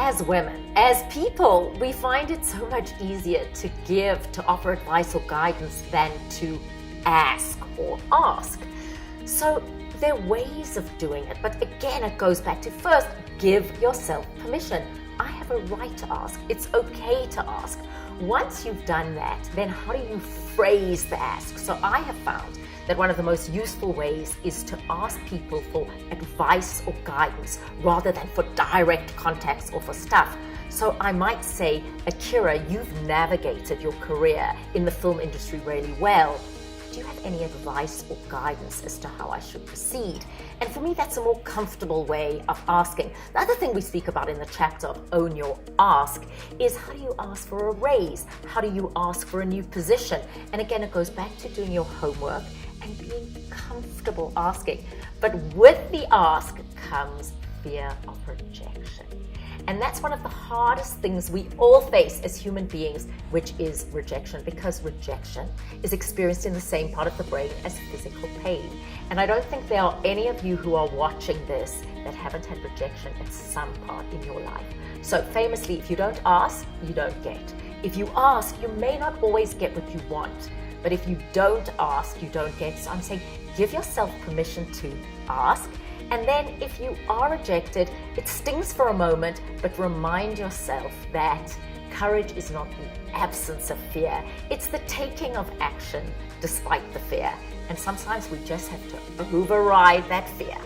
as women, as people, we find it so much easier to give, to offer advice or guidance than to ask or ask. So there are ways of doing it, but again, it goes back to first, give yourself permission. I have a right to ask. It's okay to ask. Once you've done that, then how do you phrase the ask? So I have found that one of the most useful ways is to ask people for advice or guidance rather than for direct contacts or for stuff. So I might say, Akira, you've navigated your career in the film industry really well. Do you have any advice or guidance as to how I should proceed? And for me, that's a more comfortable way of asking. The other thing we speak about in the chapter of Own Your Ask is how do you ask for a raise? How do you ask for a new position? And again, it goes back to doing your homework and being comfortable asking. But with the ask comes fear of rejection. And that's one of the hardest things we all face as human beings, which is rejection, because rejection is experienced in the same part of the brain as physical pain. And I don't think there are any of you who are watching this that haven't had rejection at some part in your life. So famously, if you don't ask, you don't get. If you ask, you may not always get what you want. But if you don't ask, you don't get. So I'm saying give yourself permission to ask. And then if you are rejected, it stings for a moment, but remind yourself that courage is not the absence of fear. It's the taking of action despite the fear. And sometimes we just have to override that fear.